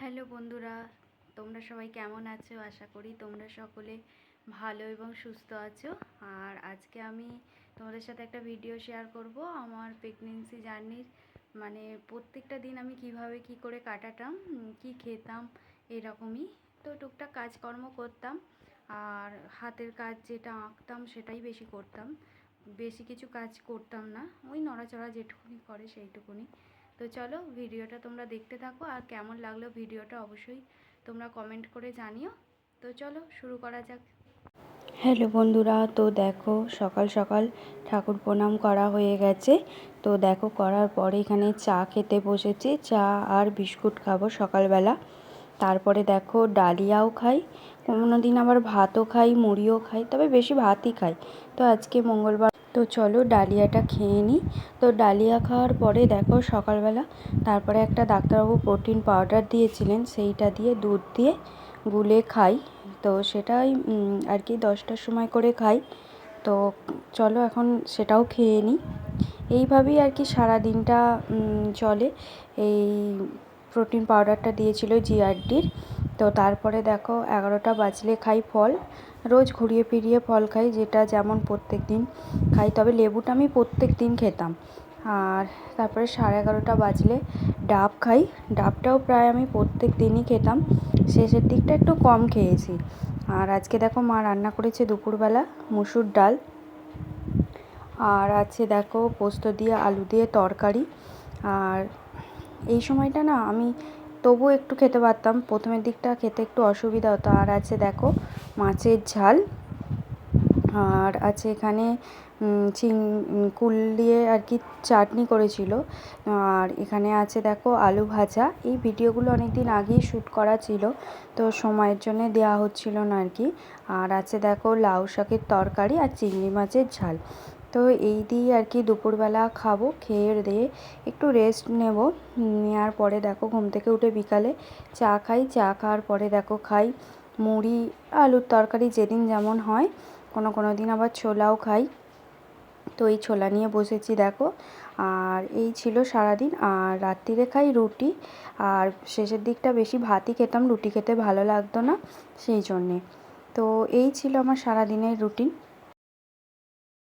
Hello বন্ধুরা, তোমরা সবাই কেমন আছো? আশা করি তোমরা সকলে ভালো এবং সুস্থ আছো। আর আজকে আমি তোমাদের সাথে একটা ভিডিও শেয়ার করব আমার প্রেগনেন্সি জার্নির। মানে প্রত্যেকটা দিন আমি কিভাবে কি করে কাটাতাম, কি খেতাম, এরকমই। তো টুকটাক কাজকর্ম করতাম, আর হাতের কাজ যেটা আঁকতাম সেটাই বেশি করতাম। বেশি কিছু কাজ করতাম না, ওই নড়াচড়া যেটুকুনি করে সেইটুকুনি। তো চলো ভিডিওটা তোমরা দেখতে থাকো, আর কেমন লাগলো ভিডিওটা অবশ্যই তোমরা কমেন্ট করে জানিও। তো চলো শুরু করা যাক। হ্যালো বন্ধুরা, তো দেখো সকাল সকাল ঠাকুর প্রণাম করা হয়ে গেছে। তো দেখো করার পরে এখানে চা খেতে বসেছি, চা আর বিস্কুট খাবো সকালবেলা। তারপরে দেখো ডালিয়াও খাই, কোনো দিন আবার ভাতও খাই, মুড়িও খাই, তবে বেশি ভাতই খাই। তো আজকে মঙ্গলবার, তো চলো ডালিয়াটা খেয়ে নিই। তো ডালিয়া খাওয়ার পরে দেখো সকালবেলা তারপরে একটা ডাক্তারবাবু প্রোটিন পাউডার দিয়েছিলেন, সেইটা দিয়ে দুধ দিয়ে গুলে খাই। তো সেটাই আর কি 10টার সময় করে খাই। তো চলো এখন সেটাও খেয়ে নিই। এইভাবেই আর কি সারা দিনটা চলে। এই প্রোটিন পাউডারটা দিয়েছিল জিআরডির। তো তারপরে দেখো 11টা বাজলে খাই ফল। রোজ ঘুরিয়ে ফিরিয়ে ফল খাই, যেটা যেমন প্রত্যেক দিন খাই, তবে লেবুটা আমি প্রত্যেক দিন খেতাম। আর তারপরে 11:30টা বাজলে ডাব খাই। ডাবটাও প্রায় আমি প্রত্যেক দিনই খেতাম, শেষের দিকটা একটু কম খেয়েছি। আর আজকে দেখো মা রান্না করেছে দুপুরবেলা মুসুর ডাল, আর আছে দেখো পোস্ত দিয়ে আলু দিয়ে তরকারি। আর এই সময়টা না আমি তবুও একটু খেতে পারতাম, প্রথমের দিকটা খেতে একটু অসুবিধা হতো। আর আছে দেখো মাছের ঝাল, আর আছে এখানে কুল দিয়ে আর কি চাটনি করেছিল। আর এখানে আছে দেখো আলু ভাজা। এই ভিডিওগুলো অনেক দিন আগেই শ্যুট করা ছিল, তো সময়ের জন্য দেওয়া হচ্ছিল না আর কি। আর আছে দেখো লাউ শাকের তরকারি আর চিংড়ি মাছের ঝাল। তো এই দিয়ে আর কি দুপুরবেলা খাবো, খেয়ে দিয়ে একটু রেস্ট নেব। নেওয়ার পরে দেখো ঘুম থেকে উঠে বিকালে চা খাই, চা খাওয়ার পরে দেখো খাই মুড়ি আলুর তরকারি, যেদিন যেমন হয়। কোনো দিন আবার ছোলাও খাই। তো এই ছোলা নিয়ে বসেছি দেখো। আর এই ছিল সারাদিন। আর রাত্রিরে খাই রুটি, আর শেষের দিকটা বেশি ভাতই খেতাম, রুটি খেতে ভালো লাগতো না সেই জন্যে। তো এই ছিল আমার সারাদিনের রুটিন।